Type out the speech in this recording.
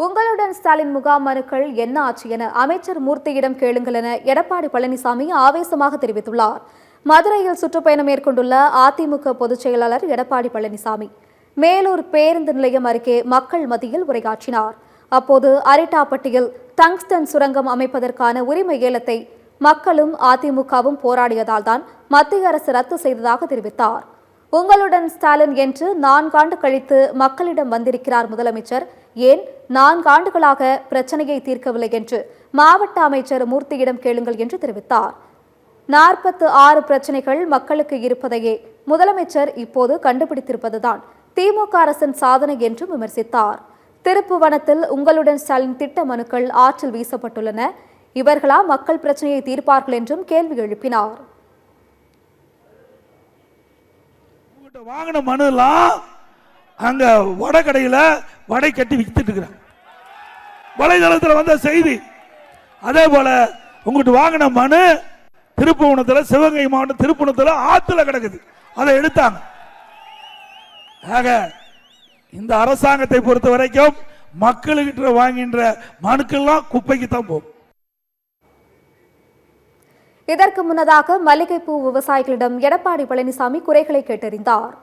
உங்களுடன் ஸ்டாலின் முகாம் மனுக்கள் என்ன ஆச்சு என அமைச்சர் மூர்த்தியிடம் கேளுங்கள் என எடப்பாடி பழனிசாமி ஆவேசமாக தெரிவித்துள்ளார். மதுரையில் சுற்றுப்பயணம் மேற்கொண்டுள்ள அதிமுக பொதுச் செயலாளர் எடப்பாடி பழனிசாமி மேலூர் பேருந்து நிலையம் அருகே மக்கள் மத்தியில் உரையாற்றினார். அப்போது அரிட்டாப்பட்டியில் டங்ஸ்டன் சுரங்கம் அமைப்பதற்கான உரிமை ஏலத்தை மக்களும் அதிமுகவும் போராடியதால் தான் மத்திய அரசு ரத்து செய்ததாக தெரிவித்தார். உங்களுடன் ஸ்டாலின் என்று 4 ஆண்டு கழித்து மக்களிடம் வந்திருக்கிறார் முதலமைச்சர், ஏன் 4 ஆண்டுகளாக பிரச்சனையை தீர்க்கவில்லை என்று மாவட்ட அமைச்சர் மூர்த்தியிடம் கேளுங்கள் என்று தெரிவித்தார். 46 பிரச்சனைகள் மக்களுக்கு இருப்பதையே முதலமைச்சர் இப்போது கண்டுபிடித்திருப்பதுதான் திமுக அரசின் சாதனை என்றும் விமர்சித்தார். திருப்புவனத்தில் உங்களுடன் ஸ்டாலின் திட்ட மனுக்கள் ஆற்றில் வீசப்பட்டுள்ளன, இவர்களா மக்கள் பிரச்சனையை தீர்ப்பார்கள் என்றும் கேள்வி எழுப்பினார். வாங்கின மனு எல்லாம் அங்க வடகடையில வடை கட்டி வித்துட்டு இருக்கிறாங்க. வலைதளத்தில் வந்த செய்தி. அதே போல உங்ககிட்ட வாங்கின மனு திருப்புவனத்தில், சிவகங்கை மாவட்டம் திருப்புவனத்தில் ஆத்துல கிடக்குது, அதை எடுத்தாங்க. ஆக இந்த அரசாங்கத்தை பொறுத்த வரைக்கும் மக்கள்கிட்ட வாங்கின்ற மனுக்கெல்லாம் குப்பைக்கு தான் போகும். இதற்கு முன்னதாக மல்லிகைப்பூ விவசாயிகளிடம் எடப்பாடி பழனிசாமி குறைகளை கேட்டறிந்தார்.